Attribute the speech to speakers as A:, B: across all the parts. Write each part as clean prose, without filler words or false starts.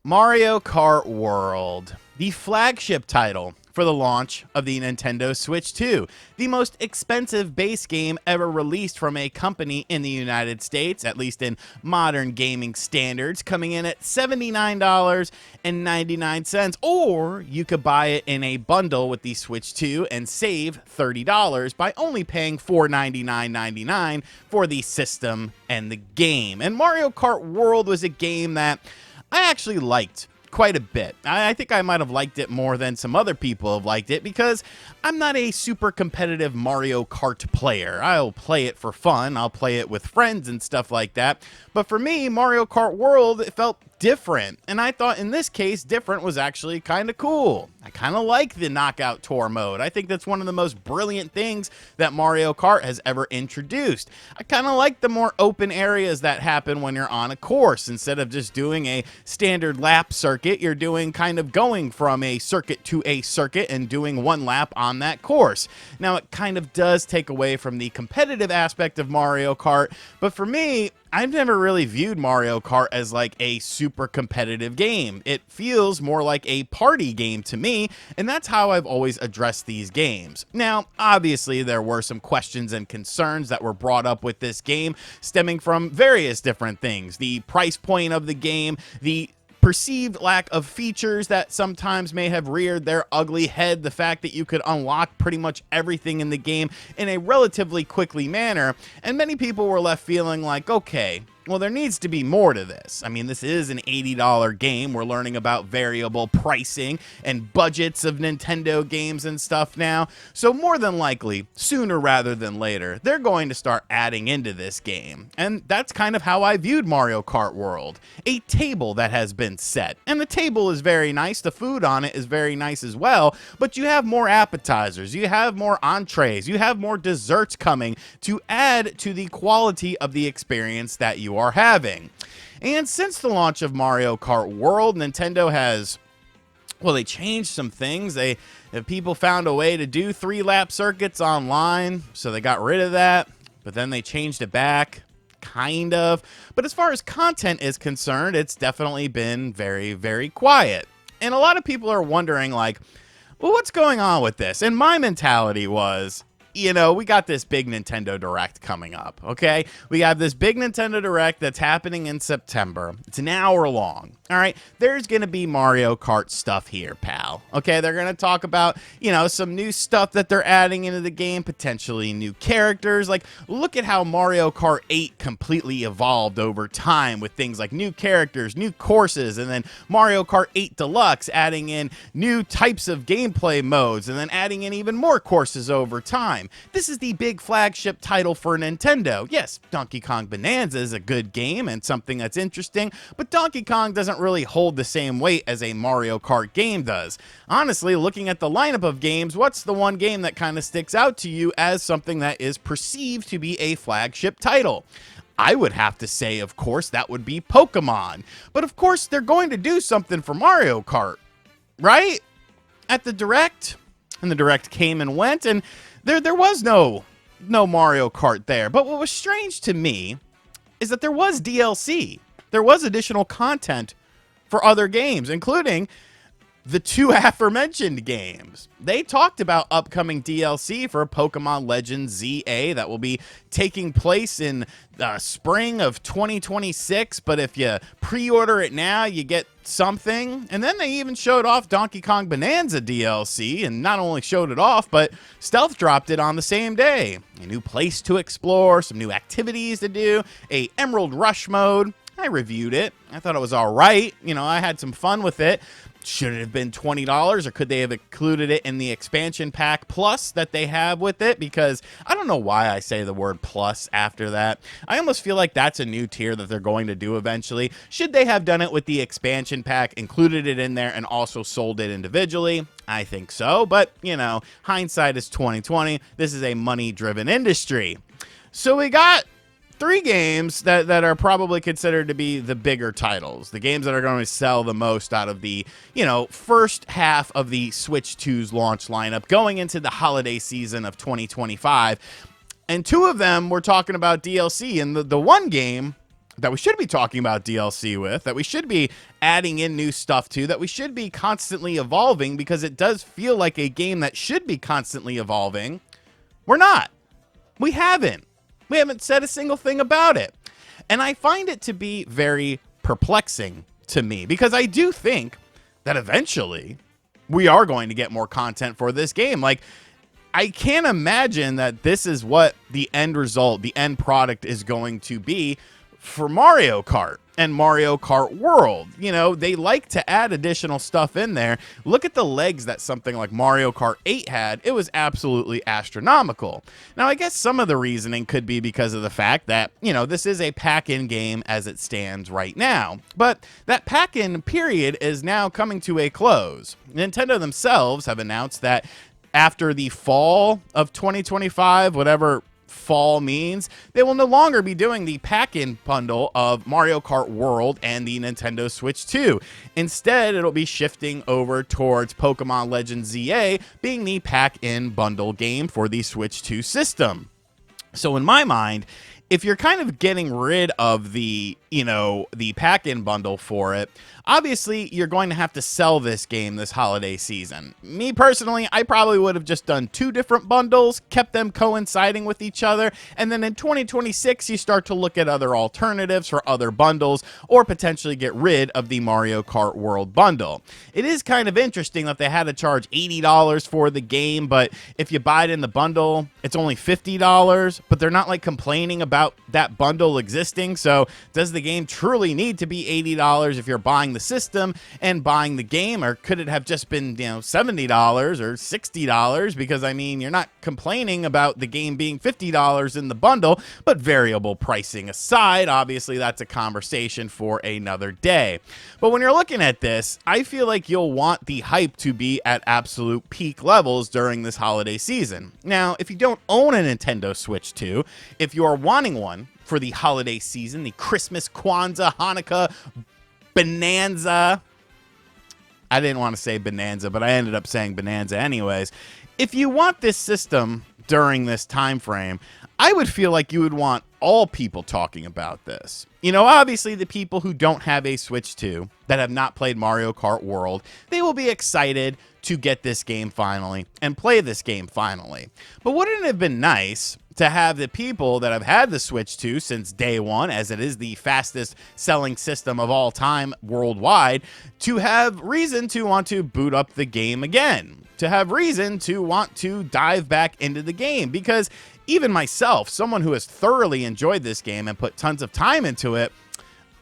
A: Mario Kart World, the flagship title for the launch of the Nintendo Switch 2, the most expensive base game ever released from a company in the United States, at least in modern gaming standards, coming in at $79.99, or you could buy it in a bundle with the Switch 2 and save $30 by only paying $499.99 for the system and the game. And Mario Kart World was a game that I actually liked quite a bit. I think I might have liked it more than some other people have liked it because I'm not a super competitive Mario Kart player. I'll play it for fun. I'll play it with friends and stuff like that. But for me, Mario Kart World, it felt different. And I thought in this case, different was actually kind of cool. I kind of like the knockout tour mode. I think that's one of the most brilliant things that Mario Kart has ever introduced. I kind of like the more open areas that happen when you're on a course. Instead of just doing a standard lap circuit, you're doing kind of going from a circuit to a circuit and doing one lap on that course. Now, it kind of does take away from the competitive aspect of Mario Kart, but for me, I've never really viewed Mario Kart as like a super competitive game. It feels more like a party game to me, and that's how I've always addressed these games. Now, obviously, there were some questions and concerns that were brought up with this game, stemming from various different things. The price point of the game, the perceived lack of features that sometimes may have reared their ugly head, the fact that you could unlock pretty much everything in the game in a relatively quickly manner, and many people were left feeling like, okay, well, there needs to be more to this. I mean, this is an $80 game. We're learning about variable pricing and budgets of Nintendo games and stuff now. So more than likely, sooner rather than later, they're going to start adding into this game. And that's kind of how I viewed Mario Kart World. A table that has been set. And the table is very nice. The food on it is very nice as well. But you have more appetizers. You have more entrees. You have more desserts coming to add to the quality of the experience that you are having. And since the launch of Mario Kart World, Nintendo has, well, they changed some things. People found a way to do 3-lap circuits online, so they got rid of that, but then they changed it back, kind of. But as far as content is concerned, it's definitely been very, very quiet. And a lot of people are wondering, like, well, what's going on with this? And my mentality was, you know, we got this big Nintendo Direct coming up, okay? We have this big Nintendo Direct that's happening in September. It's an hour long, all right? There's going to be Mario Kart stuff here, pal, okay? They're going to talk about, you know, some new stuff that they're adding into the game, potentially new characters. Like, look at how Mario Kart 8 completely evolved over time with things like new characters, new courses, and then Mario Kart 8 Deluxe adding in new types of gameplay modes, and then adding in even more courses over time. This is the big flagship title for Nintendo. Yes, Donkey Kong Bonanza is a good game and something that's interesting, but Donkey Kong doesn't really hold the same weight as a Mario Kart game does. Honestly, looking at the lineup of games, what's the one game that kind of sticks out to you as something that is perceived to be a flagship title? I would have to say, of course, that would be Pokemon. But of course, they're going to do something for Mario Kart, right? At the Direct, and the Direct came and went, and there was no Mario Kart there. But what was strange to me is that there was DLC. There was additional content for other games, including the two aforementioned games. They talked about upcoming DLC for Pokemon Legends ZA that will be taking place in spring of 2026, but if you pre-order it now, you get something. And then they even showed off Donkey Kong Bonanza DLC, and not only showed it off, but stealth dropped it on the same day. A new place to explore, some new activities to do, a Emerald Rush mode. I reviewed it. I thought it was all right. You know, I had some fun with it. Should it have been $20, or could they have included it in the expansion pack plus that they have with it? Because I don't know why I say the word plus after that. I almost feel like that's a new tier that they're going to do eventually. Should they have done it with the expansion pack, included it in there, and also sold it individually? I think so, but, you know, hindsight is 2020. This is a money-driven industry. So we got 3 games that are probably considered to be the bigger titles, the games that are going to sell the most out of the, you know, first half of the Switch 2's launch lineup going into the holiday season of 2025. And 2 of them we're talking about DLC, and the one game that we should be talking about DLC with, that we should be adding in new stuff to, that we should be constantly evolving, because it does feel like a game that should be constantly evolving. We're not. We haven't. We haven't said a single thing about it. And I find it to be very perplexing to me, because I do think that eventually we are going to get more content for this game. Like, I can't imagine that this is what the end result, the end product is going to be for Mario Kart and Mario Kart World. You know, they like to add additional stuff in there. Look at the legs that something like Mario Kart 8 had. It was absolutely astronomical. Now, I guess some of the reasoning could be because of the fact that, you know, this is a pack-in game as it stands right now. But that pack-in period is now coming to a close. Nintendo themselves have announced that after the fall of 2025, whatever fall means, they will no longer be doing the pack-in bundle of Mario Kart World and the Nintendo Switch 2. Instead, it'll be shifting over towards Pokemon Legends ZA being the pack-in bundle game for the Switch 2 system. So in my mind, if you're kind of getting rid of the, you know, the pack-in bundle for it, obviously you're going to have to sell this game this holiday season. Me personally, I probably would have just done 2 different bundles, kept them coinciding with each other, and then in 2026 you start to look at other alternatives for other bundles, or potentially get rid of the Mario Kart World bundle. It is kind of interesting that they had to charge $80 for the game, but if you buy it in the bundle, it's only $50, but they're not like complaining about that bundle existing. So does the game truly need to be $80 if you're buying the system and buying the game, or could it have just been, you know, $70 or $60? Because I mean, you're not complaining about the game being $50 in the bundle, but variable pricing aside, obviously that's a conversation for another day. But when you're looking at this, I feel like you'll want the hype to be at absolute peak levels during this holiday season. Now, if you don't own a Nintendo Switch 2, if you are wanting one for the holiday season, the Christmas, Kwanzaa, Hanukkah, Bonanza. I didn't want to say Bonanza, but I ended up saying Bonanza anyways. If you want this system during this time frame, I would feel like you would want all people talking about this. You know, obviously the people who don't have a Switch 2 that have not played Mario Kart World, they will be excited to get this game finally and play this game finally. But wouldn't it have been nice to have the people that have had the Switch 2 since day one, as it is the fastest selling system of all time worldwide, to have reason to want to boot up the game again, to have reason to want to dive back into the game? Because even myself, someone who has thoroughly enjoyed this game and put tons of time into it,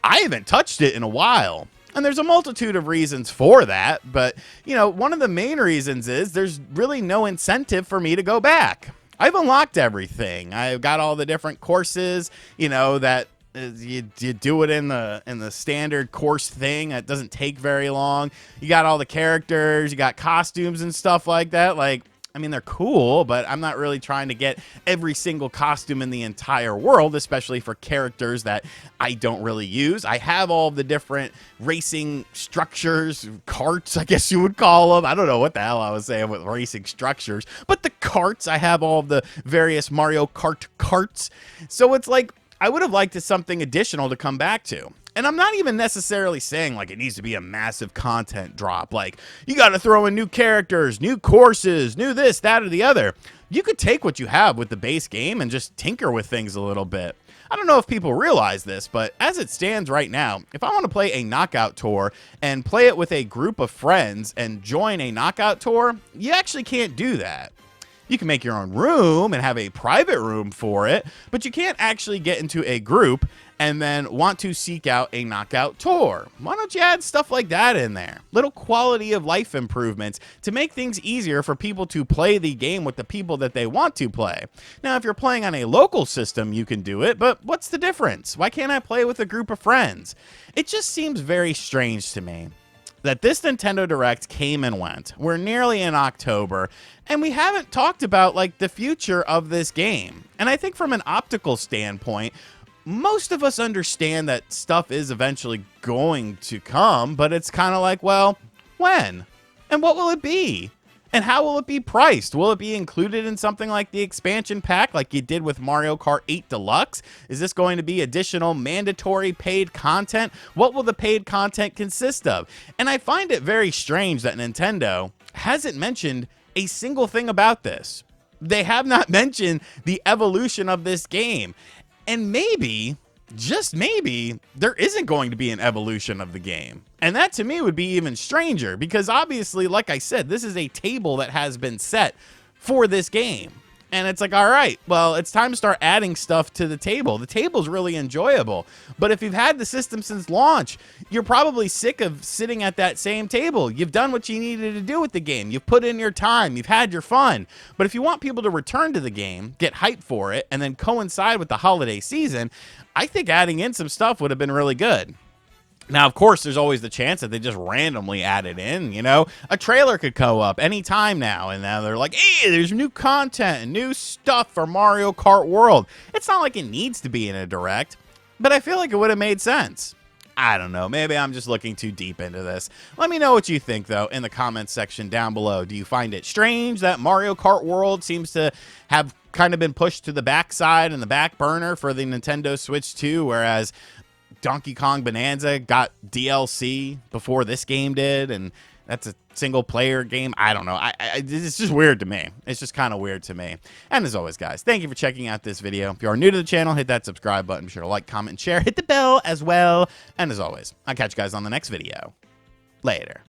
A: I haven't touched it in a while. And there's a multitude of reasons for that, but, you know, one of the main reasons is there's really no incentive for me to go back. I've unlocked everything. I've got all the different courses, you know, that you do it in the standard course thing. It doesn't take very long. You got all the characters, you got costumes and stuff like that. Like, I mean, they're cool, but I'm not really trying to get every single costume in the entire world, especially for characters that I don't really use. I have all the different racing structures, carts, I guess you would call them. I don't know what the hell I was saying with racing structures, but the carts, I have all of the various Mario Kart carts. So it's like, I would have liked something additional to come back to. And I'm not even necessarily saying like it needs to be a massive content drop. Like, you got to throw in new characters, new courses, new this, that, or the other. You could take what you have with the base game and just tinker with things a little bit. I don't know if people realize this, but as it stands right now, if I want to play a knockout tour and play it with a group of friends and join a knockout tour, you actually can't do that. You can make your own room and have a private room for it, but you can't actually get into a group and then want to seek out a knockout tour. Why don't you add stuff like that in there? Little quality of life improvements to make things easier for people to play the game with the people that they want to play. Now, if you're playing on a local system, you can do it, but what's the difference? Why can't I play with a group of friends? It just seems very strange to me that this Nintendo Direct came and went. We're nearly in October, and we haven't talked about like the future of this game. And I think from an optical standpoint, most of us understand that stuff is eventually going to come, but it's kind of like, well, when? And what will it be? And how will it be priced? Will it be included in something like the expansion pack like you did with Mario Kart 8 Deluxe? Is this going to be additional mandatory paid content? What will the paid content consist of? And I find it very strange that Nintendo hasn't mentioned a single thing about this. They have not mentioned the evolution of this game. And maybe, just maybe, there isn't going to be an evolution of the game. And that to me would be even stranger because obviously, like I said, this is a table that has been set for this game. And it's like, all right, well, it's time to start adding stuff to the table. The table's really enjoyable. But if you've had the system since launch, you're probably sick of sitting at that same table. You've done what you needed to do with the game. You've put in your time. You've had your fun. But if you want people to return to the game, get hyped for it, and then coincide with the holiday season, I think adding in some stuff would have been really good. Now, of course, there's always the chance that they just randomly add it in, you know? A trailer could go up anytime now, and now they're like, hey, there's new content and new stuff for Mario Kart World. It's not like it needs to be in a direct, but I feel like it would have made sense. I don't know. Maybe I'm just looking too deep into this. Let me know what you think, though, in the comments section down below. Do you find it strange that Mario Kart World seems to have kind of been pushed to the backside and the back burner for the Nintendo Switch 2, whereas Donkey Kong Bonanza got DLC before this game did, and that's a single-player game? I don't know. It's just weird to me. It's just kind of weird to me. And as always, guys, thank you for checking out this video. If you are new to the channel, hit that subscribe button. Be sure to like, comment, and share. Hit the bell as well. And as always, I'll catch you guys on the next video. Later.